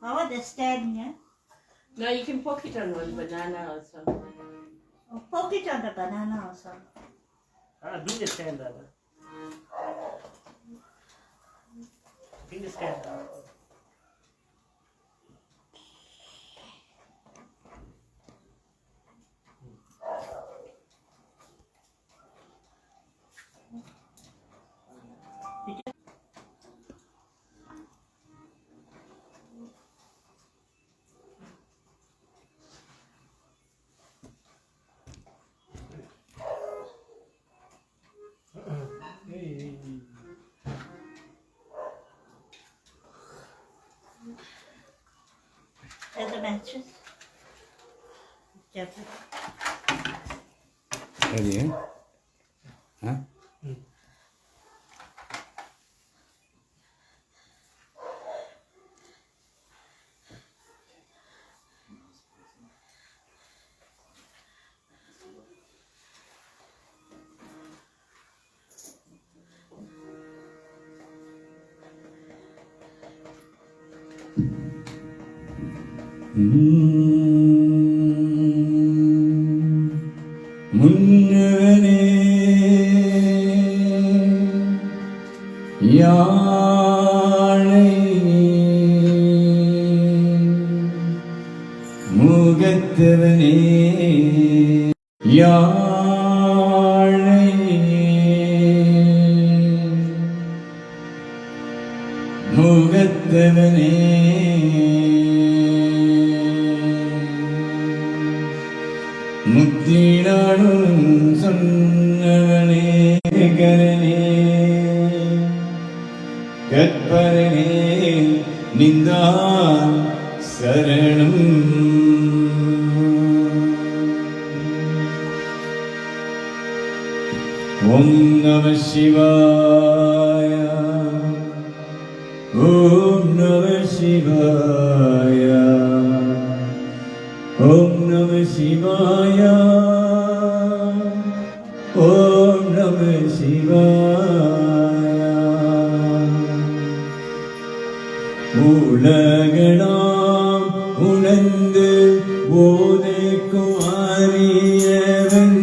Oh, the stand, yeah? No, you can poke it on one banana also. Oh, poke it on the banana also. Bring the stand, Dada. Bring the stand. There's the mattress. Careful. Ready, eh? Huh? முன்னவனே யாழை முகத்தவனே யாழை முகத்தவனே முத்தினாலும் சொன்னவனே கரனே கற்பரனே நிந்தான் சரணம் ஓம் நம சிவாய ஓம் நம சிவாய ஓம் நம சிவாய ஓம் நம சிவாய உலகளாம் உணர்ந்து போதைக்கும் அறியவன்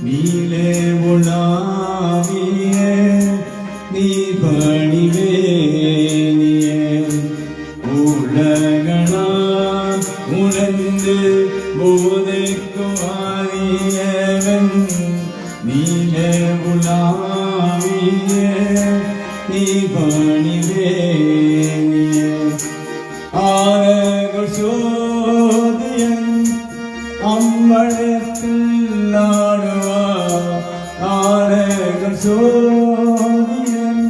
நீலே உலாவிய நீ பணிவேனிய உலகளாம் உணர்ந்து போதைக்கும் அறியவன் நீலே உலாவிய நீ பணிவேனிய ஆரகள் சோதியன் அம்பலத்தில் ஆடுவார் ஆரகள் சோதியன்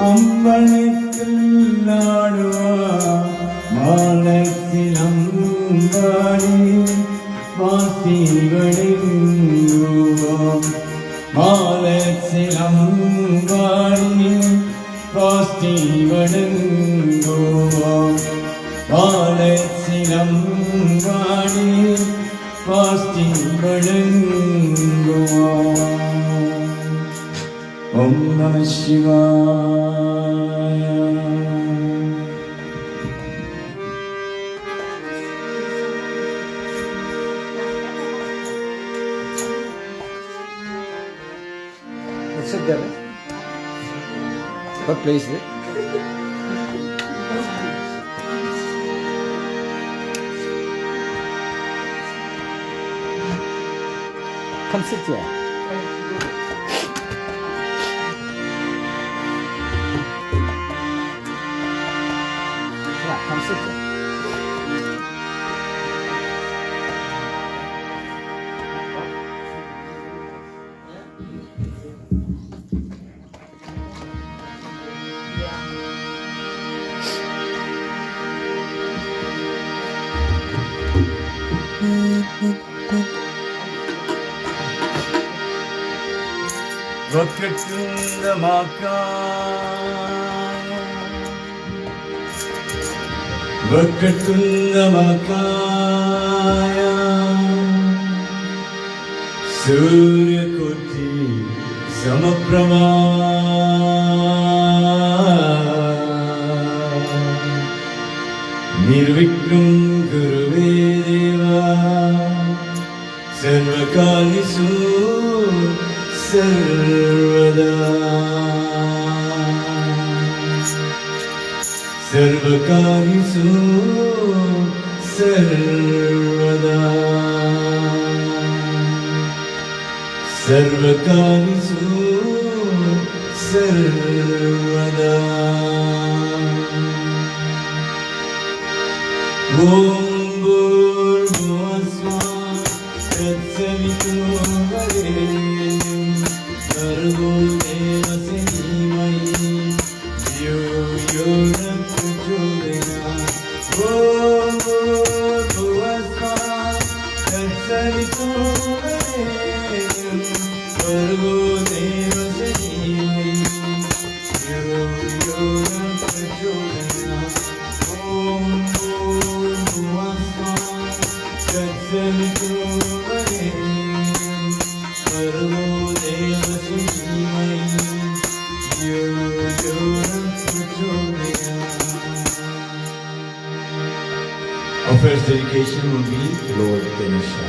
அம்பலத்தில் ஆடுவார் மாலத்தில் அம்பாடி வாசி வடிங்குவோம் மாலத்தில் அம்பாடி வாசி வடிங்குவோம் வாழச்சிலம் வாடி வாஸ்தி வழங்குவோம் ஓம் நம சிவாய Sit there. What place is it? Come sit here. Yeah, come sit here. वक्रतुंडमकाय सूर्यकोटि समप्रभा निर्विघ्नं कुरु मे देव सर्वकार्येषु सर्वदा सर्वकार्येषु सर्वदा सर्वकार्येषु सर्वदा ॐ भूर्भुवस्सुः तत्सवितुर्वरेण्यं भर्गो देवस्य धीमहि धियो यो न प्रचोदयात् ॐ भूर्भुवस्सुः तत्सवितुर्वरेण्यं भर्गो देवस्य धीमहि धियो यो न प्रचोदयात् Our first dedication will be Lord Ganesha.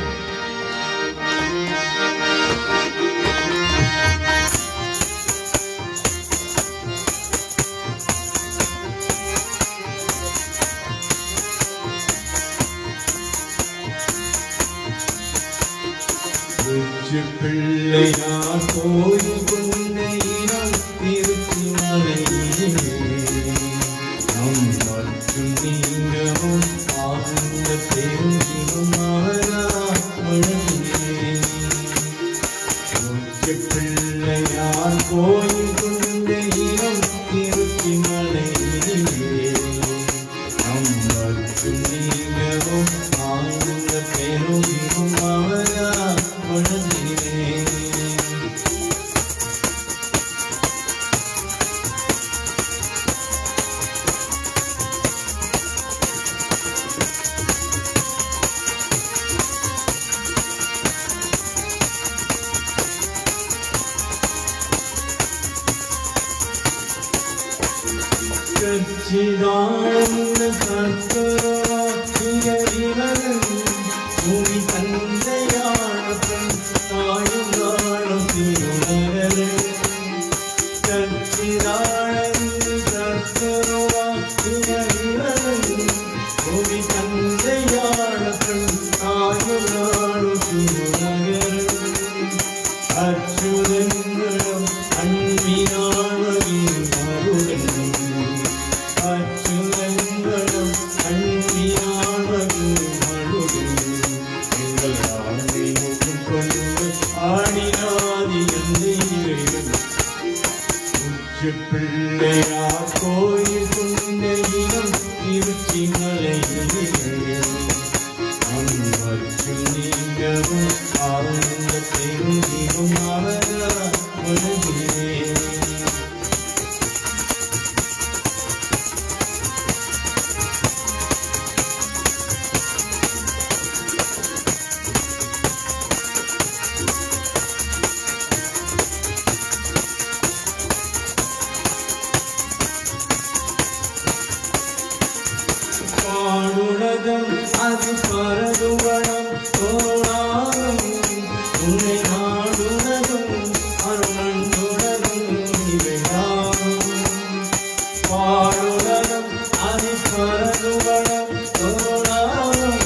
Pillaiyar கோயில் கொண்ட இனம் திருச்சிமலையிலே நம் மற்றும் நீங்கவும் ஆழ்ந்த பெருங்கிலும் அவரால் வழங்கினேன் பிள்ளையார் கோயில் கொண்ட இனம் திருச்சிமலையிலே நம் மற்றும் நீங்கவும் ஆழ்ந்த பெருங்கிலும் அவரால் வழங்கினேன் சச்சிதானந்த சத்குருவாக்கிய இவன் பூமி தந்தையான தாயும் நாளும் திருநகரே சச்சிதானந்த சத்குருவாக்கிய இவன் பூமி தந்தையான தாயும் நாளும் திருநகரே அச்சுதங்களும் அன்பினால் மருடன் அச்சுதங்களும் அன்பினால் மருடன் எங்கள் ஆண்டை முகம் கொண்டு ஆடினாதி எந்தை இறைவன் உச்ச பிள்ளையார் கோயில் கொண்ட இனம் திருச்சிமலையிலே அன்பற்றும் நீங்கவும் ஆழ்ந்த பெருமிகும் அவரால் வழங்கினேன் பாடுலகம் அது பரதுவனம் தோளாகும் உன்னை நாடுலகம் அருணந்துலகம் இவையாகும் பாடுலகம் அது பரதுவனம் தோளாகும்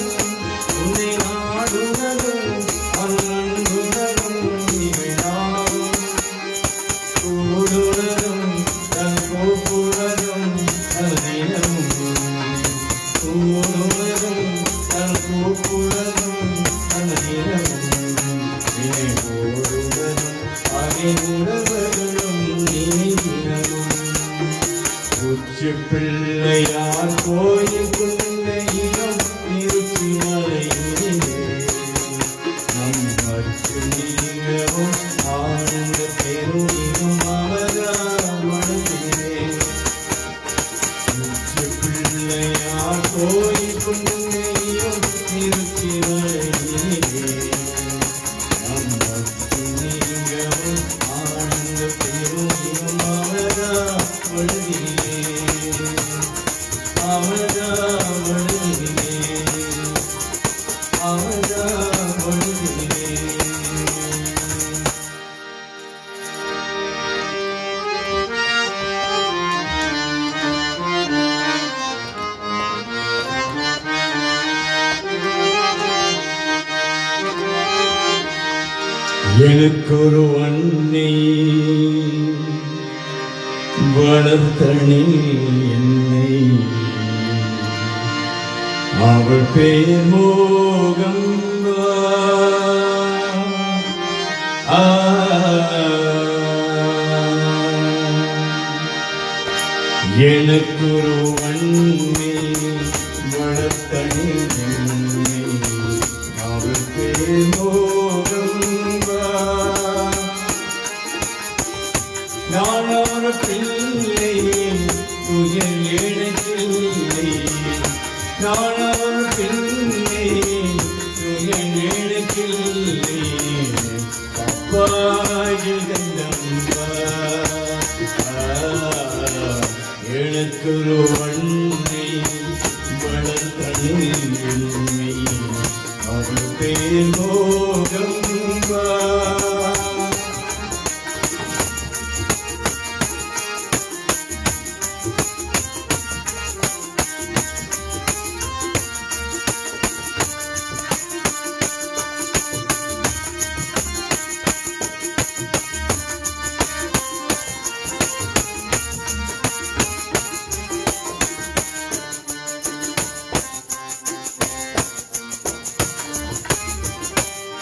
உன்னை நாடுலகம் அருணந்துலகம் இவையாகும் கூடுலகம் தன் கோப்புலகம் அதிலும் கூடுலகம் தன் கோப்புலகம் அதிலும் ஓடுலகம் அவை உறவுகளும் நீதினரும் உச்ச பிள்ளையார் கோயில் கொண்ட இனம் திருச்சிமலையிலே நம் மற்றும் நீங்கவும் ஆழ்ந்த பெருமிகும் அவரால் வழங்கினேன் உச்ச பிள்ளையார் கோயில் கொண்ட இனம் திருச்சிமலையிலே நம் மற்றும் நீங்கவும் ஆழ்ந்த பெருமிகும் அவரால் வழங்கினேன் அவரால் எனக்கொரு அன்னை வளர்த்தனி என்னை, அவள் பேர் மோகம்பா. எனக்கொரு அன்னை வளர்த்தனி என்னை, அவள் பேர் மோகம்பா. நான் ஒரு பிள்ளை துயர் எனக்கில்லை, நான் ஒரு பிள்ளை துயர் எனக்கில்லை, அப்பா ஜெகதம்பா. எனக்கொரு அன்னை வளர்த்தனி என்னை, அவள் பேர் மோகம்பா.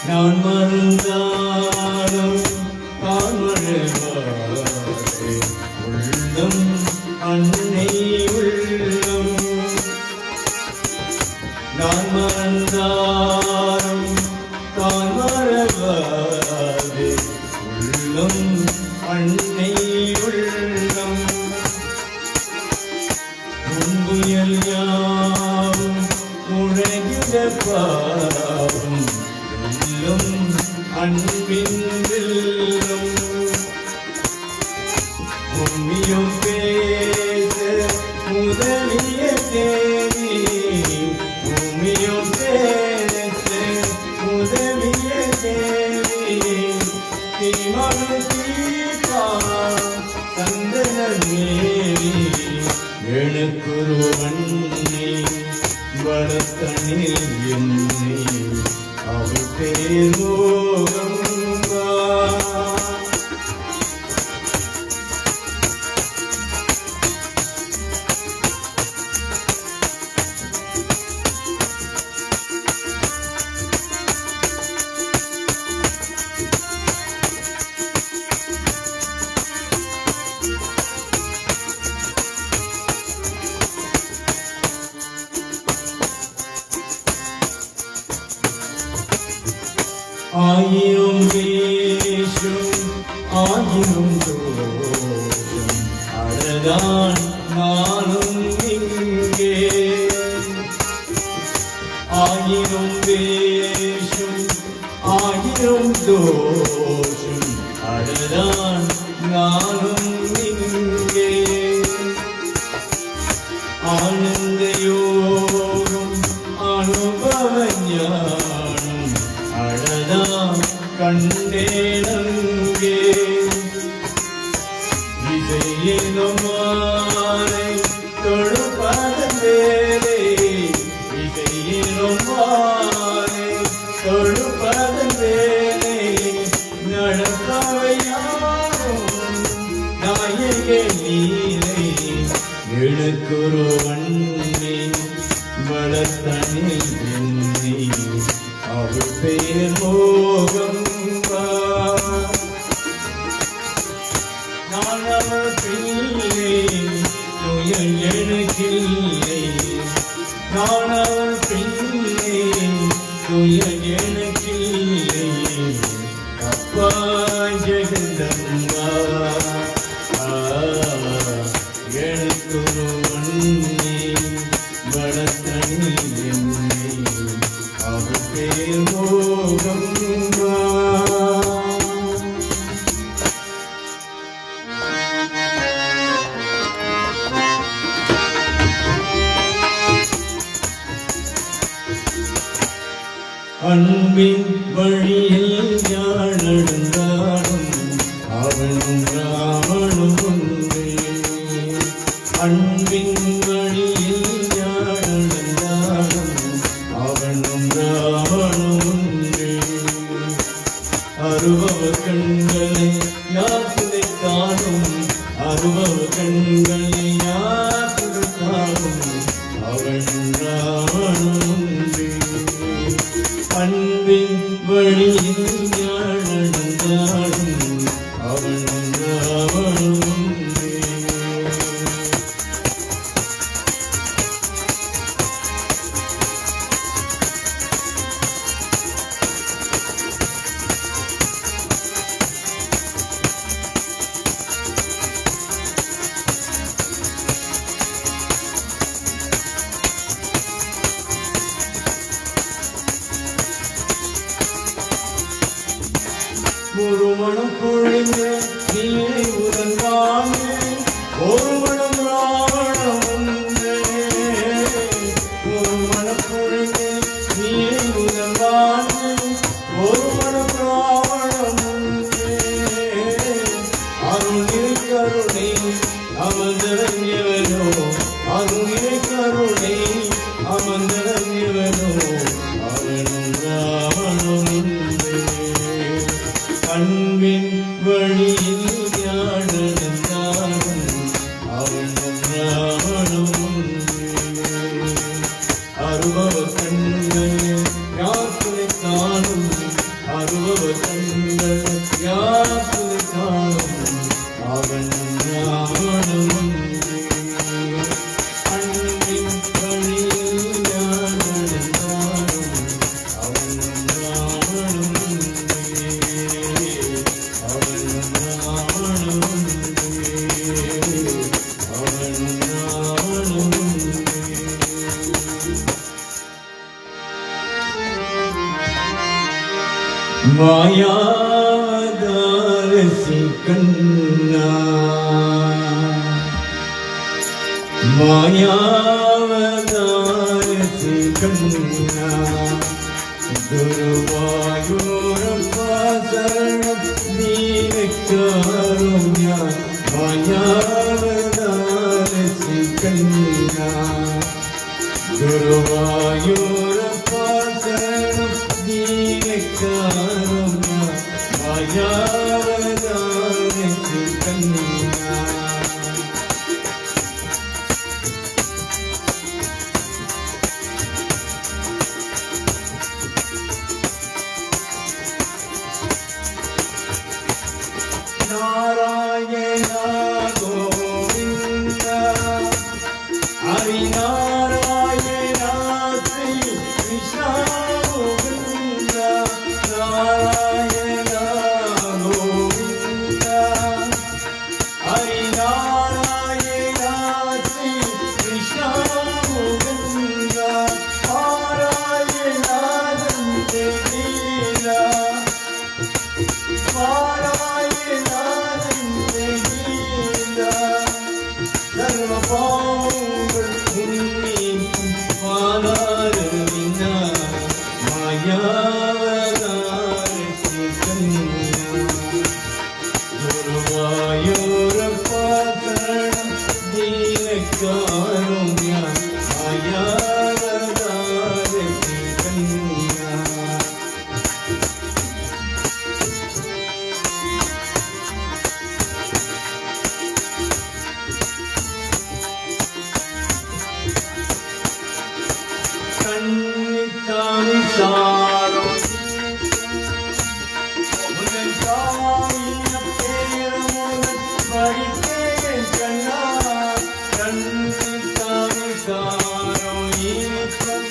நான் மறந்தாலும் காண்மழவாரே உள்ளம் அன்னை உள்ளம். நான் மறந்தாலும் காண்மழவாரே உள்ளம் அன்னை உள்ளம். முன்புயல் யாவும் முழகிட பாவம் அன்பின் வெல்லும். பூமியும் பேச முதலிய தேவி, பூமியும் பேச முதலிய தேவி, தீமனு தீபா சந்தன மேரி. எனக்கொரு அன்னை வளர்த்தனி என்னை, அவள் பேர் மோகம்பா. ஆயிரம் வேஷம் ஆயிரம் தோஷம் அழகான் நானும் இங்கே. ஆயிரம் வேஷம் ஆயிரம் தோஷம் அழகான் நானும் இங்கே. ஆனந்த யோகம் அனுபவ ஞானம் அழகான் கண்டேனங்கே. இசையிலும் மாலை தொழுபத வேலை, இசையிலும் மாலை தொழுபத வேலை, நடப்பவையாரும் நாயகே நீலை. எனக்கொரு அன்னை வளர்த்தனி என்னை, அவள் பேர் மோகம்பா. நான் அவள் பிள்ளை துயர் எனக்கில்லை, நான் அவள் பிள்ளை துயர் எனக்கில்லை, அப்பா ஜெகதம்பா. எனக்கொரு அன்னை வளர்த்தனி என்னை, அவள் பேர் மோகம்பா. அன்பின் வழியில் யாழ் நடந்தாலும் அவனும் ராவணும் ஒன்றே. அன்பின் வழியில் யாழ் நடந்தாலும் அவனும் ராவணும் ஒன்றே. அருவம் இவனோ அருளே கருணை அமர்ந்தவன் இவனோ அவனும் ராவணனும் உண்டு. அன்பின் வழியில் ஞானந்தாரும் அவனும் ராவணனும் உண்டு. அருபவ கண்கள் யாத்திரை காணும் அருபவ கண்கள் யாத்திரை காணும் அவனும் ராவணனும் உண்டு. அன்பின் வழியில் ஞானந்தாரும் அவனும் ராவணனும் உண்டு. அவனும் ராவணனும் உண்டு. அவனும் ராவணனும் உண்டு. மாயாதாரசி கண்ணா மாயாவதாரசி கண்ணா குருவாயூரப்பா சரணம் தீனக்காருண்ய மாயாவதாரசி கண்ணா குருவாயூரப்பா சரணம் தீனக்காருண்ய மாயாவதாரசி கண்ணா. நாராயண கோவிந்த ஹரிநாராயண ஸ்ரீ கிருஷ்ண கோவிந்த நாராயண கோவிந்த ஹரிநாராயண ஸ்ரீ கிருஷ்ண கோவிந்த நாராயண தேவீரா சர்வபாவங்கள் நீக்கும் பாலாருவினா மாயாவதாரசி கண்ணா குருவாயூரப்பா சரணம் தீனக்காருண்ய மாயாவதாரசி கண்ணா. கண்ணித்தானி சாரம் முதல் தாயின பேரமுதல் படித்தேன் கண்ணா கண்ணித்தானி சாரம் ஈஸ்வன்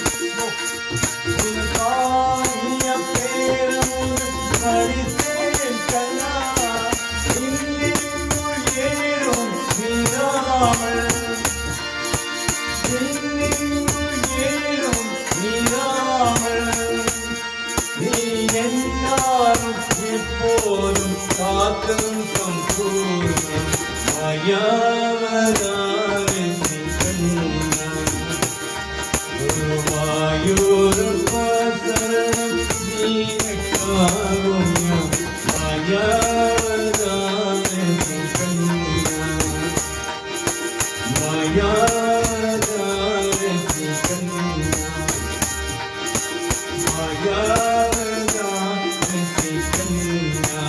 முதல் தாயின பேரமுதல் படித்தேன் கண்ணா இன்னில் ஏறும் நீராமல் நீ எல்லாரும் எப்போதும் காக்கும் சம்பூர்ணம் மாயாவதாரசி கண்ணா குருவாயூரப்பா சரணம் தீனக்காருண்யம் மாயாவதாரசி கண்ணா மாயாவதாரசி கண்ணா மாயாவதாரசி கண்ணா.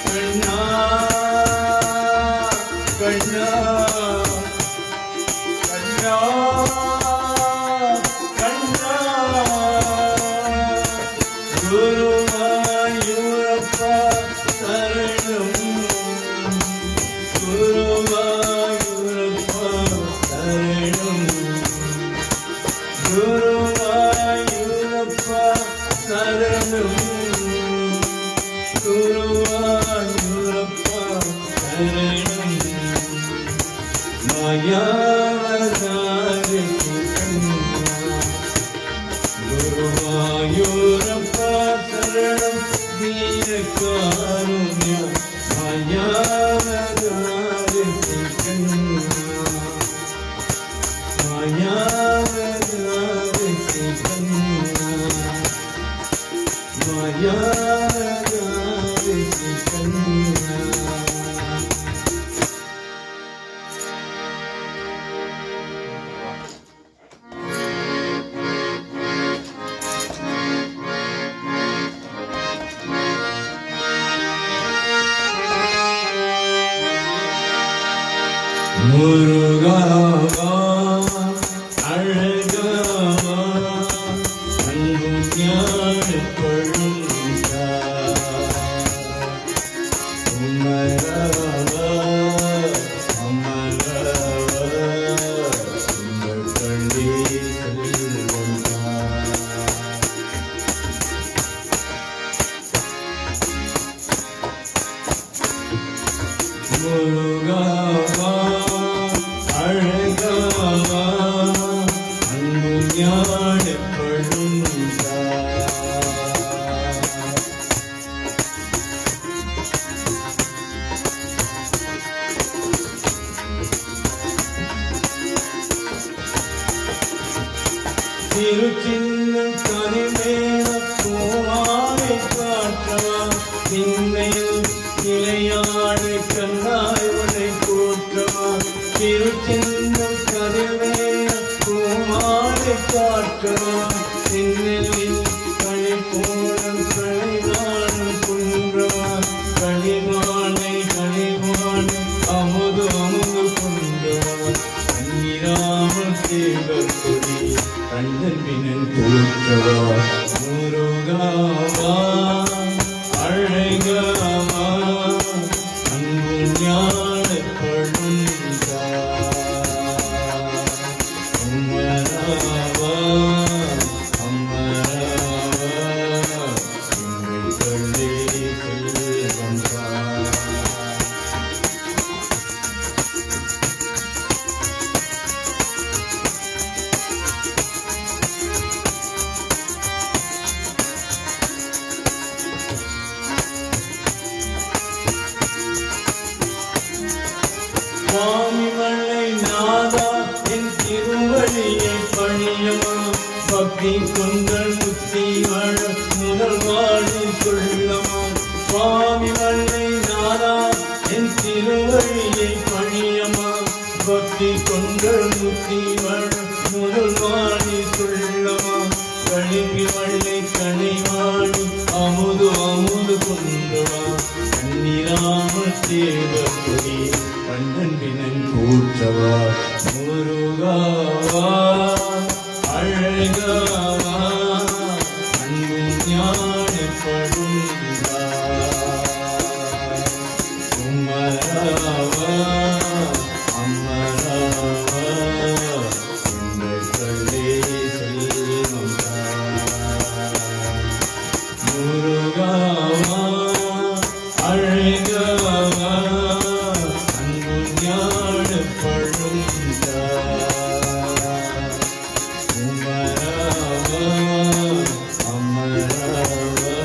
கண்ணா கண்ணா கண்ணா கண்ணா குருவாயூரப்பா சரணம் குருவாயூரப்பா சரணம் குருவாயூரப்பா சரணம் குருவாயூரப்பா சரணம் மாயாவதாரசி கண்ணா குருவாயூரப்பா சரணம் தீனக்காருண்ய மாயாவதாரசி கண்ணா மாயாவதாரசி கண்ணா மாயாவதாரசி. しか கண்ணா முருகாவா அழகாவா அன்பும் ஞான கொழுந்தா உமராவா அமராவா உங்கள் பள்ளி செல்வந்தா முருகாவா அழகாவா அன்பு ஞான கொழுந்தா திருச்சின்னம் கனிமேல பூவானை காற்றவா திண்மையில் நிலையான கண்ணாய் உன்னை போற்றவா திருச்சின்னம் கனிமேல பூவானை காற்றவா திண்மையில் கழிப்போனம் கழிவானம் குன்றவா கழிவானை அமுது குன்றவா கண்ணிராமல் தேவர் கொடி கண்ணன் பின்னன் தோற்றவா முருகாவா அழகாவா அன்பு ஞான கொழுந்தா உமராவா அமராவா எங்கள் பள்ளி செல்வந்தா சுவாமி மலை நாதா என் திருவழியை பணியமா பக்தி கொண்டல் முத்தி வாழ முதல் வாழி சொல்லமா சுவாமி மலை நாதா என் திருவழியை பணியமா பக்தி கொண்டல் முத்தி வாழ முதல் வாழி சொல்லமா கணிவி வள்ளை கனிவாணி அமுது கொண்டவா கண்ணிராமல் தேவர் கொடி கண்ணன் பின்னன் கூற்றவா முருகாவா அழகாவா அன்பு ஞான கொழுந்தா உமராவா அமராவா எங்கள் பள்ளி செல்வந்தா முருகாவா அழகாவா அன்பு ஞான கொழுந்தா உமராவா அமராவா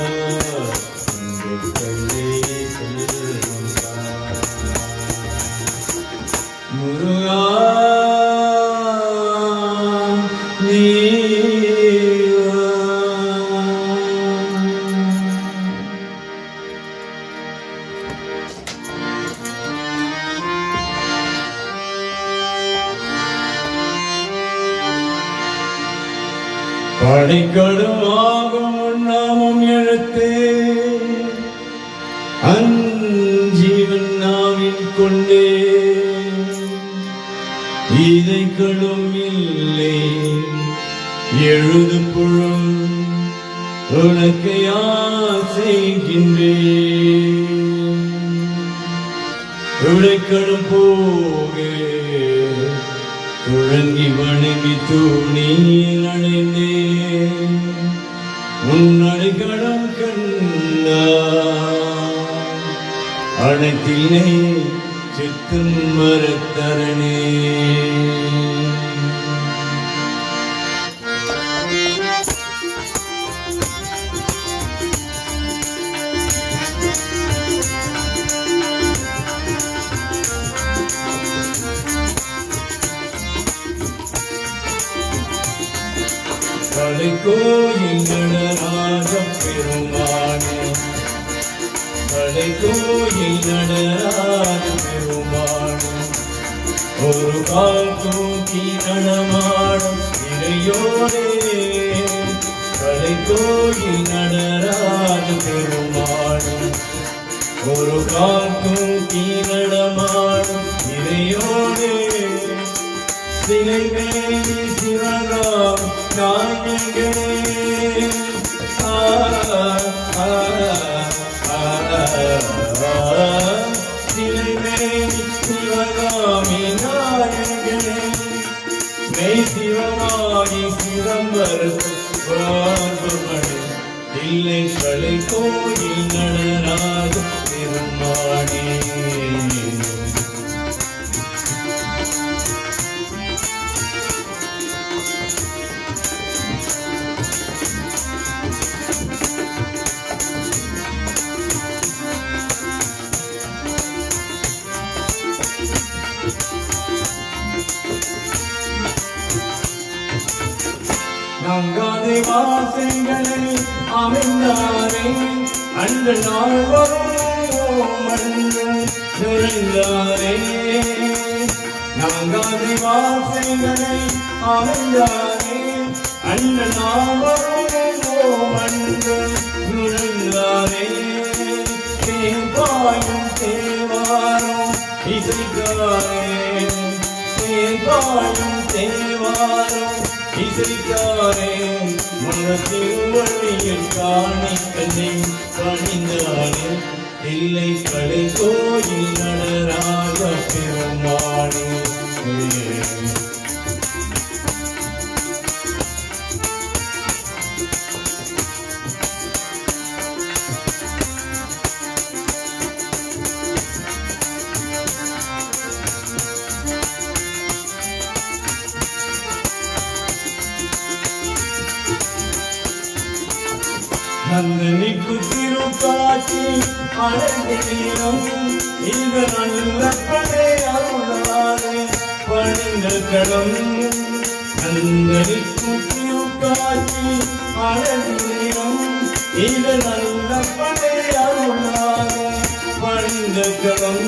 எங்கள் பள்ளி செல்வந்தா முருகா படைக்கடும் ஆகும் நாமம் எழுத்தே அஞ்சீவன் நாவின் கொண்டே இதைகளும் இல்லை எழுது புழும் உனக்கு யாசைகின்றேன் உழைக்கடும் போகே துழங்கி வணங்கி தூணில் அடைந்தேன் உன்னடைக்கடம் கண்டா அனைத்தினை சித்தும் மரத்தரணே கலைக்கோயில் நடராஜ பெருமானே கலைக்கோயில் நடராஜ பெருமானே ஒரு கால் தூக்கி நடமாடும் இறையோனே கலைக்கோயில் நடராஜ பெருமானே ஒரு கால் தூக்கி நடமாடும் இறையோனே சிலைமேனி சிவராம் நாயகனே சிலைமேனி சிவகாமி நாயகனே மெய் சிவமாகி சிதம்பரமணி இல்லை களை கோயில் நடராஜ பெருமானே நங்காதை வாசங்களை அமைந்தாரே அந்த நாள் வரும் நிறைந்தாரே நங்காதை வாசங்களை அமைந்தாரே அந்த நாள் வரும் நிறைந்தாரே தேவாயும் தேவாரும் இசைக்காரே தேவாயும் தேவாரும் இசைக்காரே மனத்தில் வழியில் காணிக்கனை பணிந்தானே இல்லை கடை கோயில் நடராஜ பெருமானே நந்தனிக்கு திருக்காட்சி அழகிலும் இந்த நல்ல படை அருளாரே பணிந்த களம் நந்தனிக்கு திருக்காட்சி அழகிலும் இந்த நல்ல படை அருளாரே பணிந்த களம்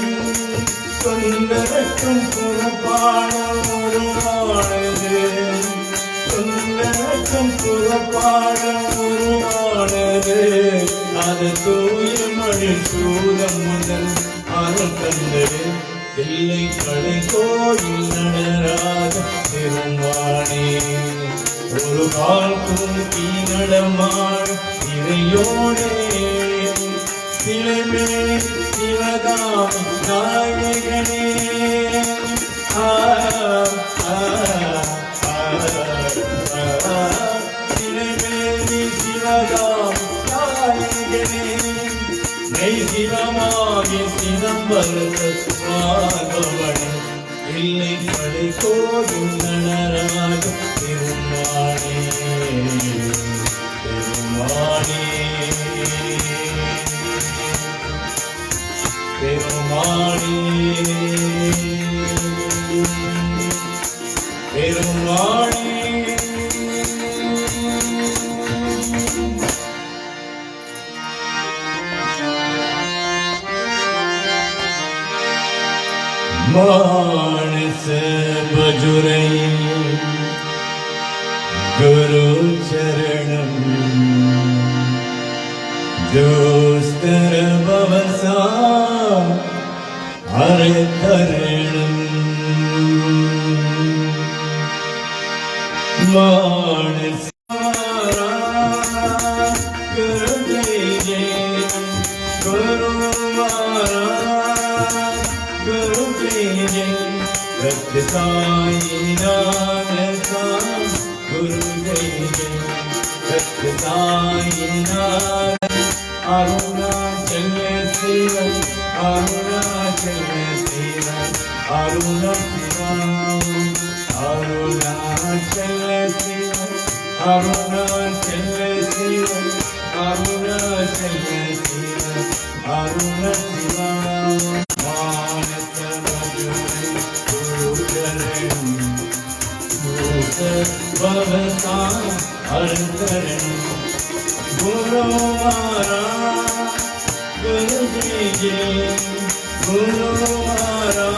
சொந்தரக்கும் புறப்பாடம் உருவானது சொந்தரக்கும் புறப்பாடம் உருவானது அது தூய மழை சூதம் முதல் அருள் தந்தது இல்லை கடை கோயில் நடராஜ பெருமானே ஒரு கால் தூக்கி நடமாள் இறையோனே சிலைமே சிவகாமி நாயகனே சிலைமேனி சிவகாமி நாயகனே மெய் சிவமாகி சிதம்பரமணி இல்லை கடை கோயில் நடராஜ பெருமானே பெருமானே பெருமானே பெருமானே मानस बजुरै गुरु चरणम दोस्तर भवसा हरे तरणम मानस गुरु जय जय गुरु गुरु जय जय रक्त साईनाथ गुरु जय जय रक्त साईनाथ अरुणाचल शिव अरुणाचल शिव अरुणाचल शिव अरुणाचल शिव अरुणाचल शिव अरुण शिव मानस बजुरै गुरु चरण भवसा हर करण गुरु मारा गुरु जय जय गुरु मारा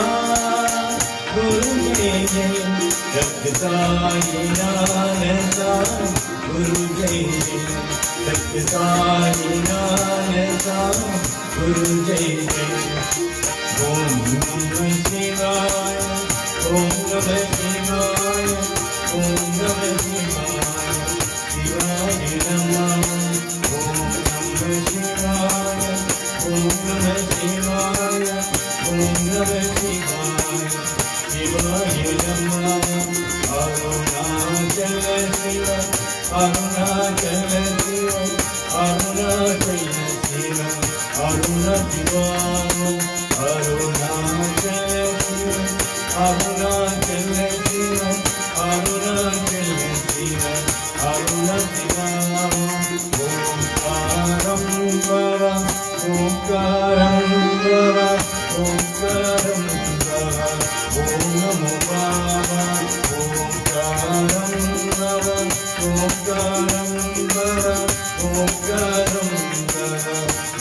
गुरु जय जय रक्त साईनाथ गुरु जय जय रक्त साईनाथ गुरु जय जय ओम नमः शिवाय Om Namah Shivaya, Om Namah Shivaya, Shivaya Namah. Om Namah Shivaya, Om Namah Shivaya, Om Namah Shivaya, Shivaya Namah. Arunachala Shiva, Arunachala Shiva, Arunachala Shiva, Arunachala Shiva, Arunachala Shiva, Arunachala Shiva, Arunachala Shiva, Arunachala Shiva. Omkaram Vara, Omkaram Vara, Omkaram Vara, Om Namo Baba. Omkaram Vara, Omkaram Vara, Omkaram Vara,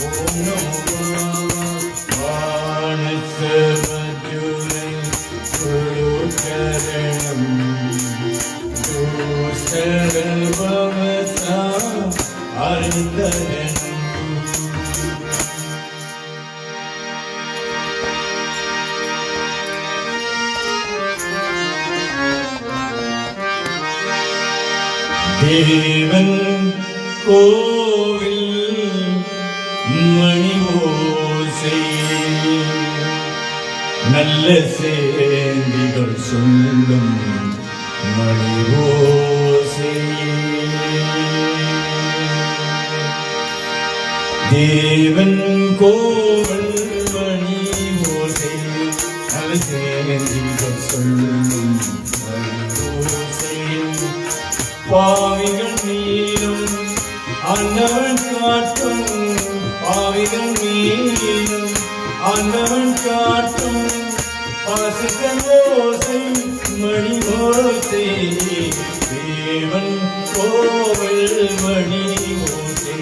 Om Namo Baba. Manasavajulai Gurukaranam Dusarvavasa Ardaranam. தேவன் கோவில் மணி ஓசை நல்ல சேந்திகள் சொல்லும் மணி ஓசை. தேவன் கோவில் மணி ஓசை நல்ல சேந்திகள் சொல்லும் மணி ஓசை. பாவிகள் மீதும் ஆண்டவன் காட்டும், பாவிகள் மீதும் ஆண்டவன் காட்டும் பாசத்தின் ஓசை மணி ஓசை. தேவன் கோவில் மணி ஓசை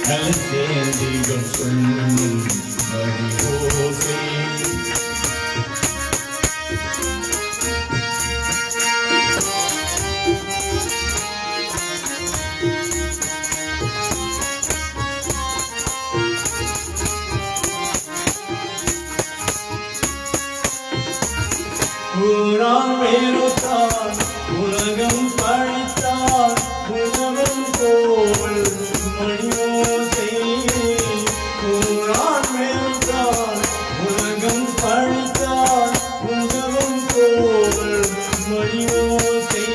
நல்ல சேந்திகள் சொல்லும் மணி ஓசை. ஊரான் வேறுத்தான் உலகம் பழித்தான் உலகம் கோவில் மணி ஓசை. ஊரான் வேறுத்தான் உலகம் பழித்தான் உலகம் கோவில் மணி ஓசை.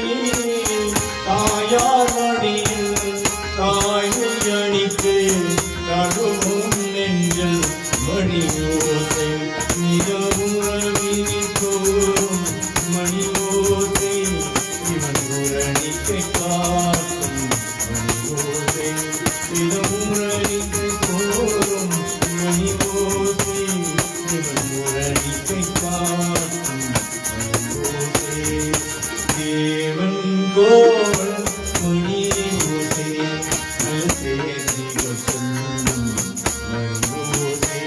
தாயார் மடியில் தாய்மை அணிக்கு தழுவும் நெஞ்சில் மணி ஓசை. மிக உறவினி தோறும் மணி ஓசை. இவன் உரணிக்கை காக்கும் மணி ஓசை. மிக உறவினி தோறும் மணி ஓசை. இவன் உரணிக்கை காக்கும் மணி ஓசை. தேவன் கோவில் மணி ஓசை நல்ல சேதிகள் சொல்லும் மணி ஓசை.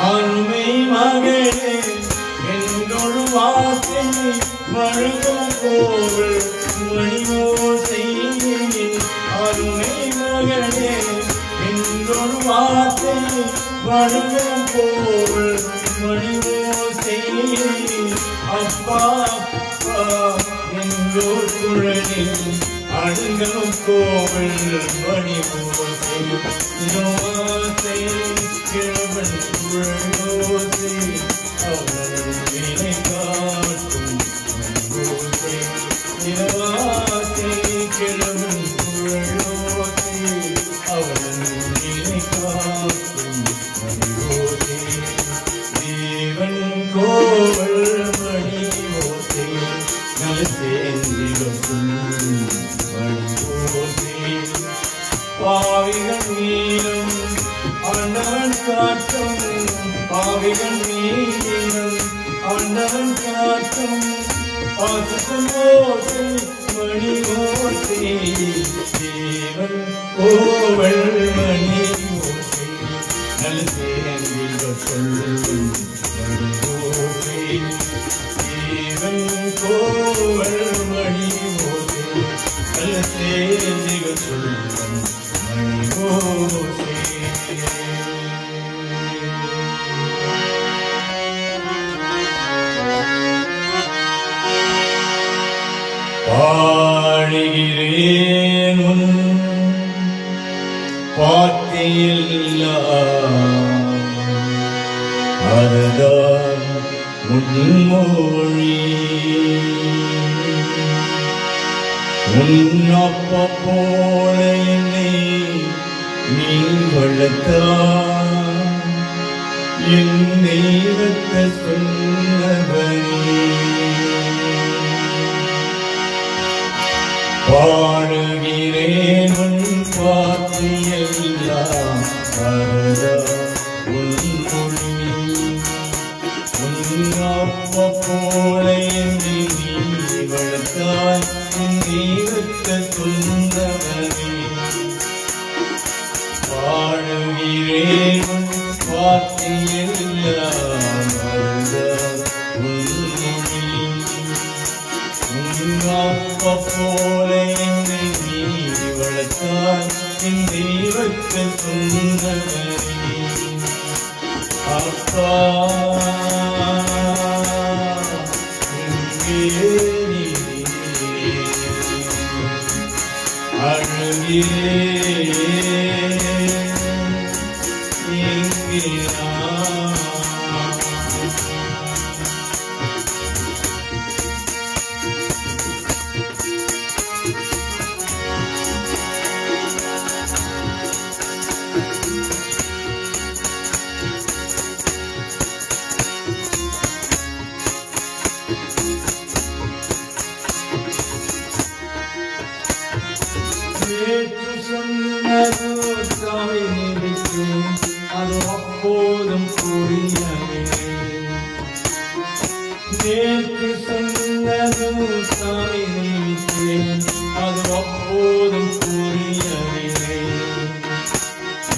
அருமை மகளே என்னொரு வார்த்தை வழங்கும் கோவில் மணி ஓசை. அருமை மகளே என்னொரு வார்த்தை வழங்கும் கோவில் மணி ஓசை. அப்பா அப்பா எங்கோர் குழலில் அழுங்கும் கோவில் மணி ஓசை. ஓசை கிழவன் குழலோசை அவள் வினை காட்டும் மணி ஓசை. இளவாசை கிழவன் குழலோசை அவள் வினை காட்டும் மணி ஓசை. தேவன் கோவில் மணி ஓசை நல்ல சேந்திகள் சொல்லும் மணி ஓசை. பாவிகள் மீதும் ஆண்டவன் காட்டும், பாவிகள் மீதும் ஆண்டவன் காட்டும் பாசத்தின் ஓசை மணி ஓசை. தேவன் கோவில் மணி ஓசை நல்ல சேந்திகள் சொல்லும் மணி ஓசை. தேவன் கோவல் மணி ஓசை நல்ல செய்திகள் சொல்லும் மணி ஓசை பாடுகிறேன் உன் பாத்தியெல்லாம் அதுதான் முன்மொழி உன் அப்பா போல என்னை நீ வளர்த்தாய் என் தெய்வத்தை சொன்னவனே பாடுகிறேன் உன் பாத்தியெல்லாம் அதுதான் உன் மொழி உன் அப்பா போல என்னை நீ வளர்த்தாய் என் தெய்வத்தை சொன்னவனே பாடுகிறேன் உன் பாத்தியெல்லாம் அதுதான் உன் மொழி உன் அப்பா போல என்னை நீ வளர்த்தாய் என் தெய்வத்தை சொன்னவனே அப்பா எங்கே நீ அழுகிறேன் எங்கே நான் நேற்று சொன்னது தவிர்த்து அது அப்போதும் புரியவில்லை நேற்று சொன்னது தவிர்த்து அது அப்போதும் புரியவில்லை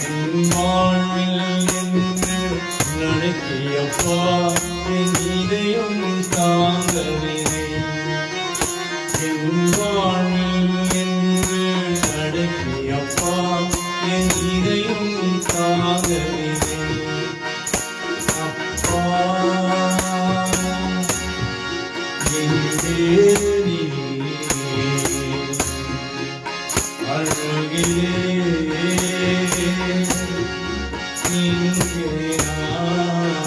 என் வாழ்வில் என்று நடத்தியப்பா என் இதயம் தாங்கவில்லை என் வாழ்வில் என்று நடத்தியப்பா என் இதயம் தாங்கவில்லை அப்பா எங்கே நீ அழுகிறேன் இங்கே நான்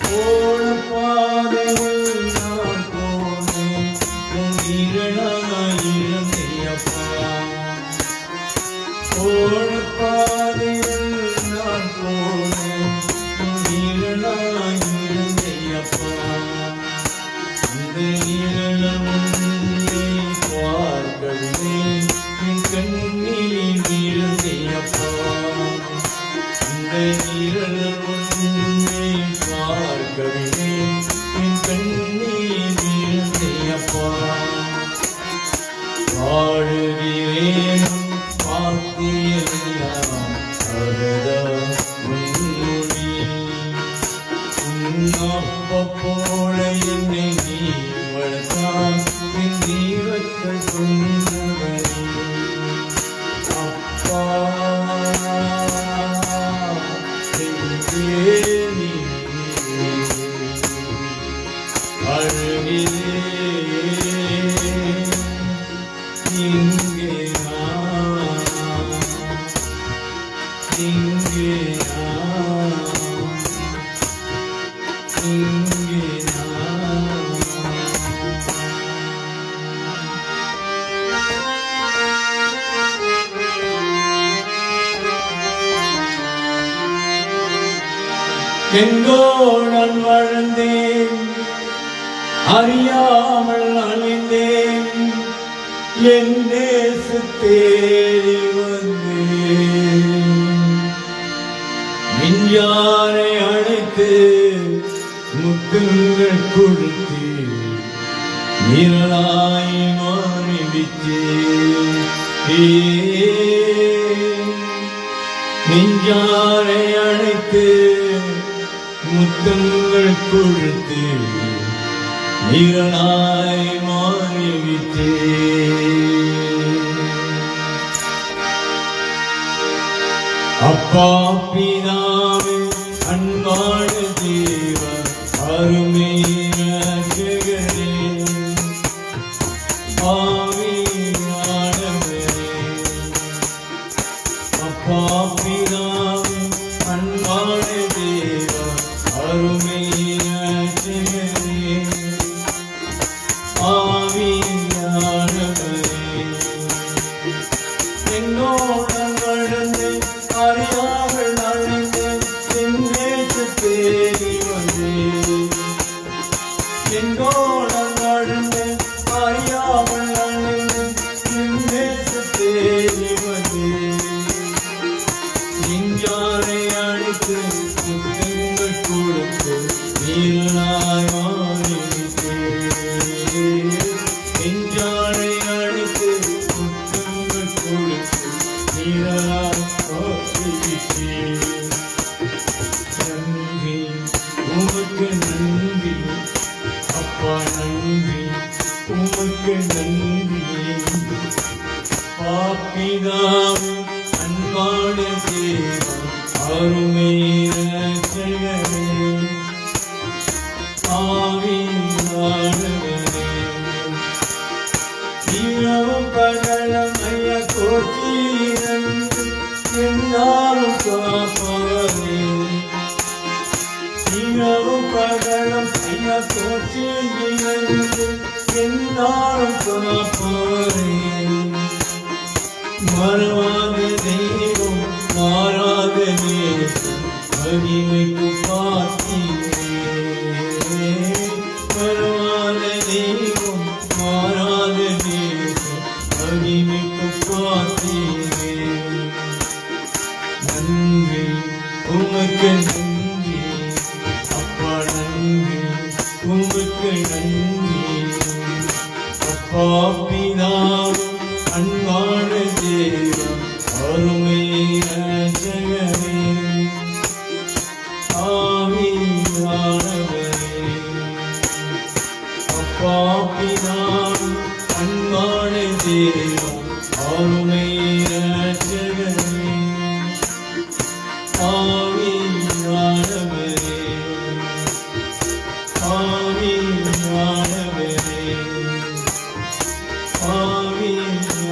போன பாதையில் நான் போனேன் உன் நிழலாயிருந்தேயப்பா போன பாதையில் நான் போனேன் உன் நிழலாயிருந்தேயப்பா அந்த நிழல் உன்னை பார்க்கவில்லை என் கண்ணில் விழுந்தேயப்பா அந்த நிழல் உன்னை பார்க்கவில்லை என் கண்ணீர் விழுந்தேயப்பா பாடுகிறேன் பாத்தியெல்லாம் அதுதான் உன் மொழி உன் அப்பா போல என்னை நீ வளர்த்தாய் என் தெய்வத்தை சொன்னவனே அப்பா எங்கே நீ அழுகிறேன் இங்கே நான் இங்கே நான் இங்கே நான் எங்கோ நான் வாழ்ந்தேன் அறியாமல் அழிந்தேன் என் தேச தேடி வந்தேன் நெஞ்சாரை அழைத்து முத்துங்கள் கொடுத்து நிழலாய் மாறிவிட்டு நெஞ்சாரை அழைத்து முத்தங்கள் கொடுத்து நிழலாய் மாறிவிட்டு அப்பா பிதாவே அன்பான தேவ அருமை ரட்சகரே ஆவியானவரே அப்பா பிதாவே அன்பான தேவ அருமை ரட்சகரே ஆவியானவரே என்னோட நடந்து அறியாமல் நடந்து என் நேசு தேடி வந்து என்னோட நடந்து அறியாமல் நடந்து என் நேசு தேடி வந்து நெஞ்சாரை அழைத்து முத்தங்கள் கொடுத்து நீளாய் மாறிவிட்டு நெஞ்சாரை அழைத்து முத்தங்கள் கொடுத்து நீளாய் மாறிவிட்டு நன்றி உமக்கு நன்றி அப்பா நன்றி உமக்கு நன்றி பாப்பிதாவே அன்பான தேவன் அருமை ரட்சகரே ஆவியானவரே இரவும் பகலும் ஐயா கோட்டீரந்து என்னாலும் காப்பவரே இரவும் பகலும் ஐயா கோட்டீரந்து என்னாலும் காப்பவரே மறவாத தெய்வம் மாறாத நேசம் மகிமைக்கு பார்த்தீரே மறவாத தெய்வம் மாறாத நேசம் மகிமைக்கு பார்த்தீரே நன்றி உமக்கு நன்றி அப்பா நன்றி உமக்கு நன்றி அப்பா பிதாவே அன்பான தேவன் அருமை ரட்சகரே ஆவியானவரே அப்பா பிதாவே அன்பான தேவன் அருமை ரட்சகரே ஆவியானவரே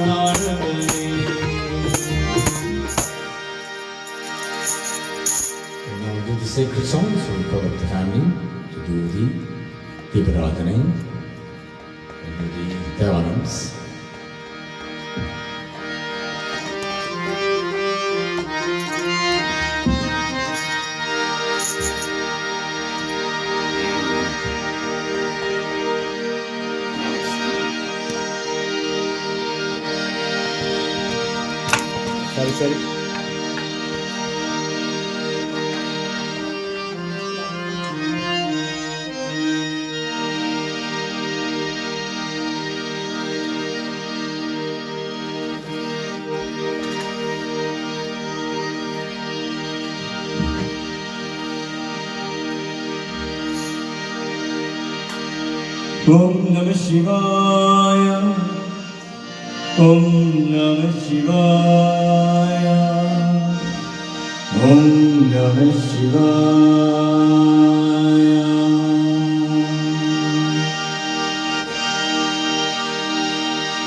ஆவியானவரே Now we do the sacred songs, so we call up the family to do the Deeparadhana and do the Devanams. Sorry. Om Namah Shivaya. Om Namah Shivaya. Om Namah Shivaya.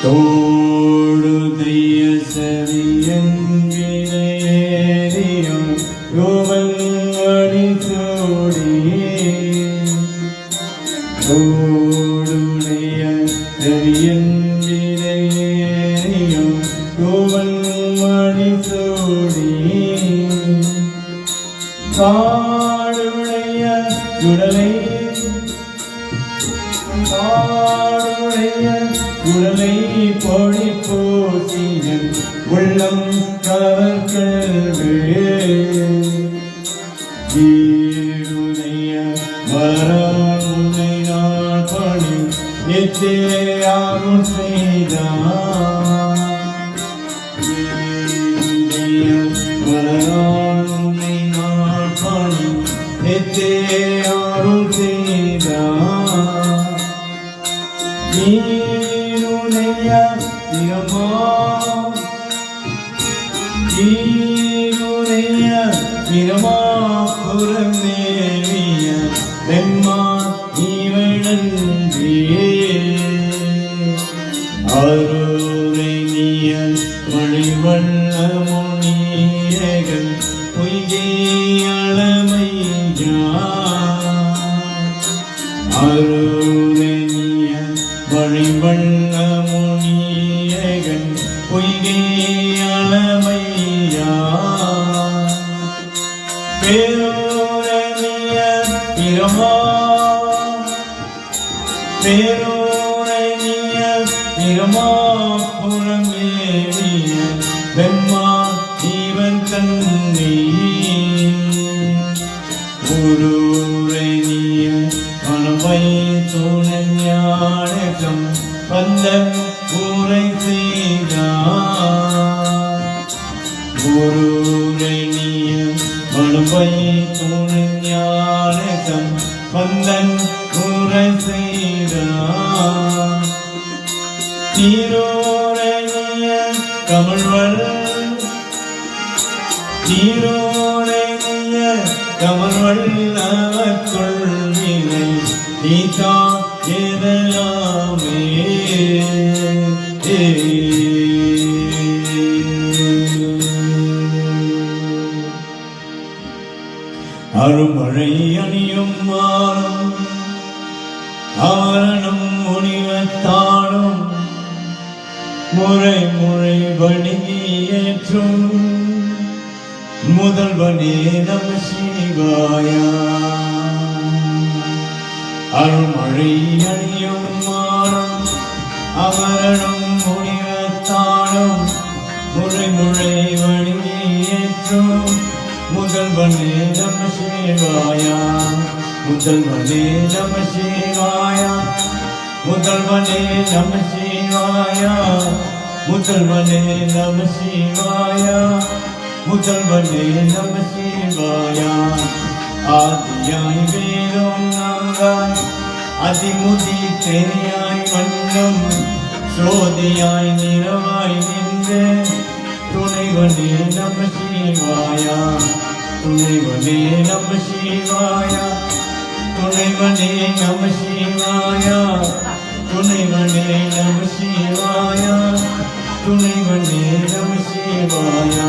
Todu Diya Saviyangireyam Govangadi Thodiye Todu Diya Saviyangireyam Govangadi Thodiye காடுடைய குடலை பொடி போசியன் உள்ளம் கவர்கள் ஈருடைய வரமுனை நான் பணி நித்தியாரும் செய்தார் வரமுனை நான் பணி நித்தியாரும் செய்தார் ஈருடைய திறமா ஈருடைய திறமா புறமேவிய வெம்மா இவனன்றியே அருளைய மணிவண்ண முனியகன் பொய்கை அளமையா அருளைய மணிவண்ண முனியகன் பொய்கை அளமையா பேரோரணிய பிரமா பேரோரணிய பிரமா புறமேறிய வெம்மா ஜீவன் தன்னி குருரணிய மனமை துணஞானகம் பந்தன் கூரை செய்தார் குருரணிய மனமை துணஞானகம் பந்தன் கூரை செய்தார் தீரோரணிய கமழ்வள் தீரோரணிய கமழ்வள் அவற்கொள்வினை நீதா எதலாமே அருமழை அணியும் மாறும் ஆரணம் முனிவத்தாடும் முறை முறை வணங்கி ஏற்றும் முதல்வனே நம சிவாயா அருமழை அணியும் மாறும் அவரணம் முனிவத்தாடும் முறை முறை வணங்கி ஏற்றும் முதல்வனே நம சிவாயா முதல்வனே நம சிவாயா முதல்வனே நம சிவாயா முதல்வனே நம சிவாயா முதல்வனே நம சிவாயா ஆதியாய் வேதம் நாங்காய் அதிமுதி தெரியாய் வண்ணம் சோதியாய் நிறவாய் நின்று துணைவனே நம சிவாயா துணைவனே நம சிவாயா துணைவனே நம சிவாயா துணைவனே நம சிவாயா துணைவனே நம சிவாயா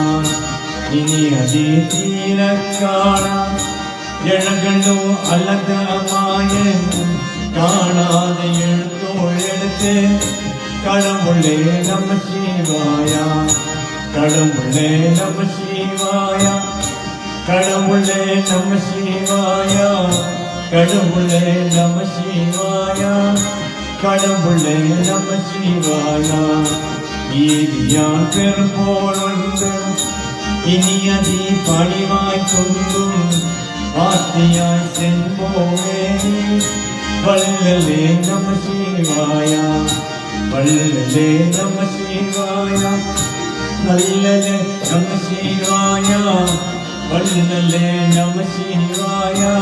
இனி அதே தீர காணா எழகளோ அல்லத மாயன் காணாத எழுத்தோள் எடுத்து கடவுளே நம சிவாயா கடவுளே நம சிவாயா கடவுளே நம சிவாயா கடவுளே நம சிவாயா கடவுளே நம சிவாயா ஈதியான் பெரும்போல் ஒன்று இனியதி பணிவாய் கொண்டும் வார்த்தையாய் சென்போவே வள்ளலே நம சிவாயா வள்ளலே நம சிவாயா வள்ளலே நம சிவாயா வள்ளலே நம சிவாயா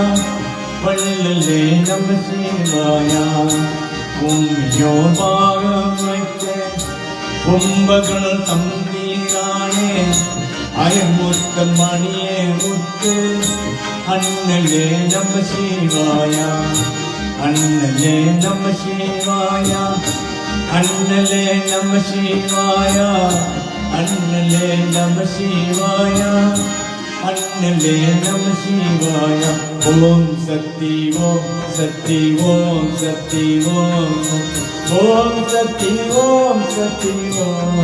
வள்ளலே நம சிவாயா பூமியோ பாகம் வைத்த கும்பகள் தம்பீரானே அயமுத்த மணியே முத்து அண்ணலே நம சிவாயா அண்ணலே நம சிவாயா அண்ணலே நம சிவாயா அண்ணலே நம சிவாயா அண்ணலே நம சிவாயா ஓம் சக்தி ஓம் சக்தி ஓம் சக்தி ஓம் ஓம் சக்தி ஓம் சக்தி ஓம்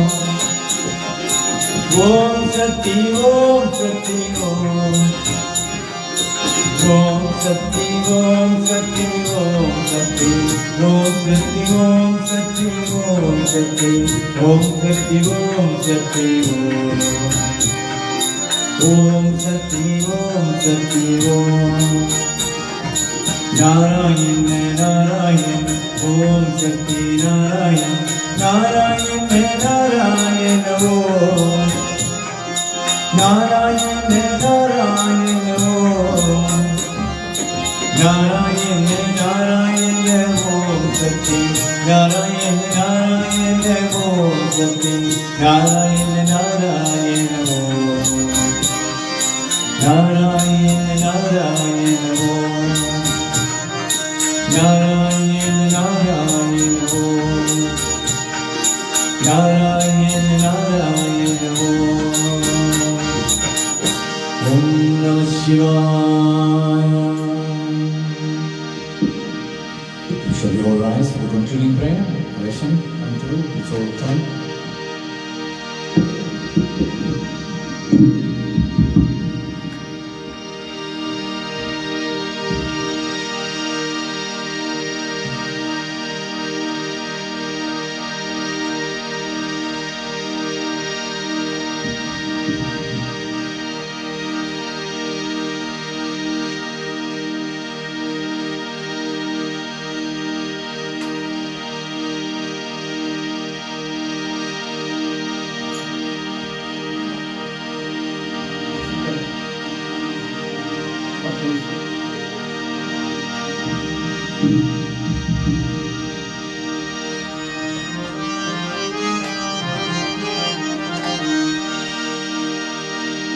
ஓம் சக்தி ஓம் சக்தி ஓம் ஓம் Shakti Om Shakti Om Shakti Om Shakti Om Shakti Om Shakti Om Shakti Om Shakti Om Om Sati Om Sati Om Narayan Narayan Om Sati Narayan Narayan Narayan Om Narayan Narayan Om Narayan Narayan Om Sati Narayan Narayan Om Sati Narayan Narayan Om Narayan Narayan Om Narayan Narayan Om Narayan Narayan Om Om Namah Shivaya. Shall we all rise for the concluding prayer? Action, come through, it's all time.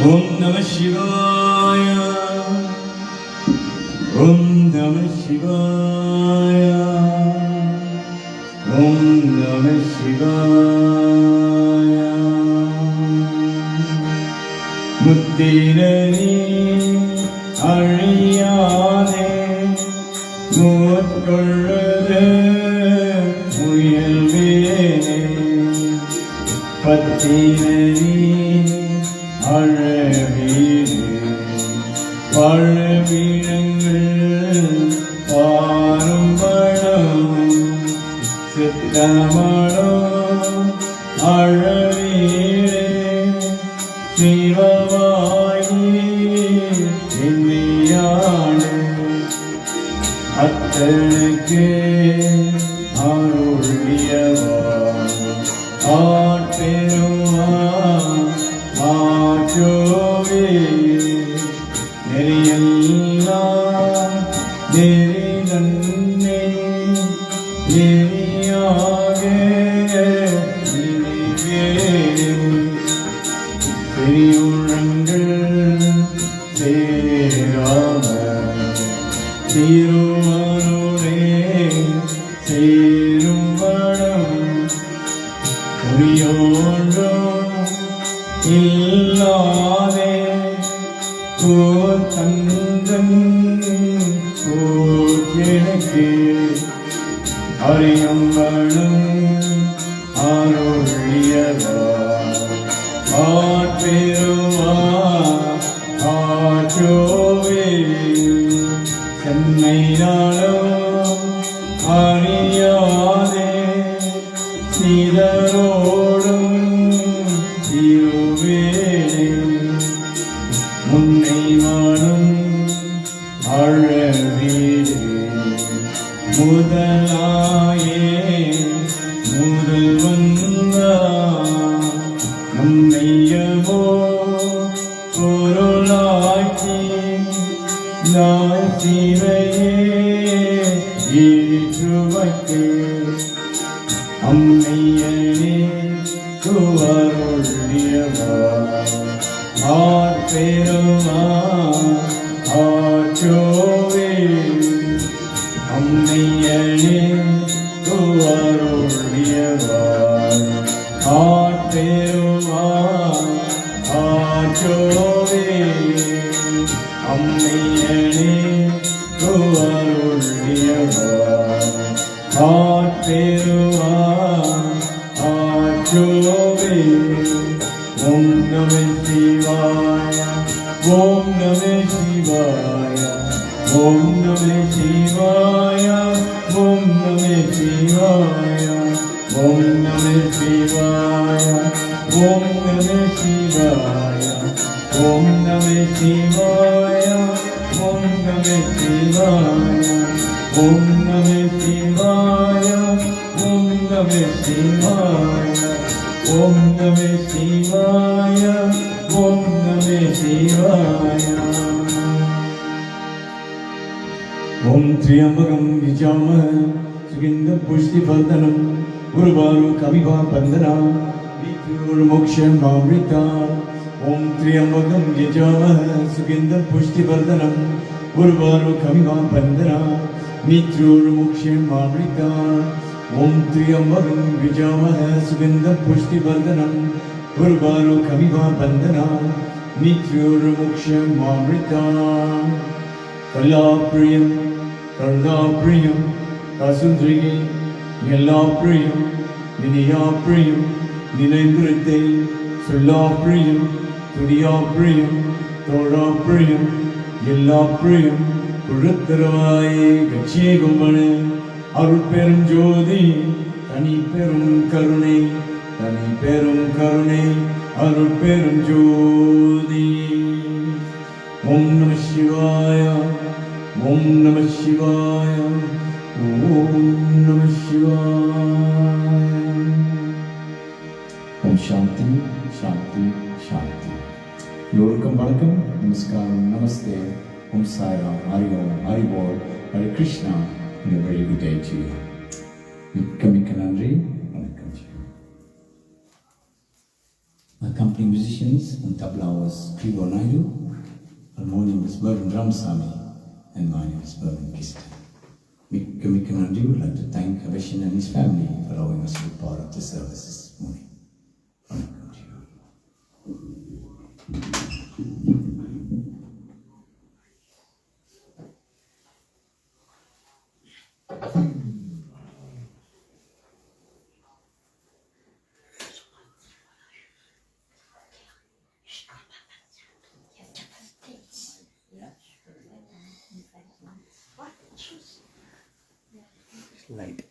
Om Namah Shivaya. Om Namah Shivaya. Om Namah Shivaya. Muttirani Ariyane Mutkurade Muyalvene Pattinani அழவீரே பழவிடங்கள் பாரும் பழம் சித்தமடம் அழவீரே சிவவாயி இந்தியாடு அத்தனுக்கு அருளியவா ஆற்றெருமா ஆற்றோவே நெறியெல்லாம் நெறி நன்மை நெறியாக பெரியுள்ளங்கள் சேராம திருமருளே சேரும் வடம் குறியோன்றும் இல்லாதே கூத்தந்தன் கூற்றெனக்கு அறியம்படும் அருளியவா ஆற்றெருவா ஆற்றோவே சென்னை நாளும் அறியாதே சிதரோடும் திருவேளை முன்னை வாழும் அழவீரே முதலாயே முதல் வந்தா நம்மையவோ பொருளாக்கி நான் சிவையே ஈற்றுவக்கு அம்மையனே துவருளியவா ஆற்றெருமா ஆற்றோவே அம்மையனே துவருளியவா ஆற்றெருமா ஆற்றோவே அம்மையனே துவருளியவா ஆற்றெருமா ஆற்றோவே ஓம் நம சிவாய ஓம் நம சிவாய ஓம் நம சிவாய ஓம் நம சிவாய ஓம் நம சிவாய ஓம் நம சிவாய Om Namah Shivaya, Om Namah Shivaya, Om Namah Shivaya, Om Namah Shivaya, Om Namah Shivaya, Om Namah Shivaya. Om Triambakam Yajamaha Sugandha Pushtivardanam Urvaru Kamiva Bandhana Vidyur Moksham Amrita. Om Triambakam Yajamaha Sugandha Pushtivardanam Urvaru Kamiva Bandhana Vidyur Moksham Amrita. Om Triambakam Yajamaha Sugandha Pushtivardanam Urvaru Kamiva Bandhana Vidyur Moksham Amrita. Kalapriyam, Kardapriyam, Kasundrigi, Yalapriyam, Viniyapriyam, Ninendrite, Sulapriyam, Tudiyapriyam, Torapriyam, Yalapriyam, Puruttaravai, Gachegumane, Aruperum Jodi, Taniperum Karune, Taniperum Karune, Aruperum Jodi. Om Namah Shivaya, Om Namah Shivaya, Om Namah Shivaya. Om Shanti, Shanti, Shanti. Lorukam Vanakkam, Namaskaram, Namaste, Om Sai Ram, Hari Om, Hari Bol, Hare Krishna, and a very good day to you. Mikka Mikka Nandri, Vanakkam to you. Accompanying musicians on tabla was Trivo Naidu, harmonium is Mervyn Ramsamy, and my name is Mervyn Kista. Mikka Mikka Nandri would like to thank Aveshin and his family for allowing us to be part of the service this morning. Vanakkam to you. Light.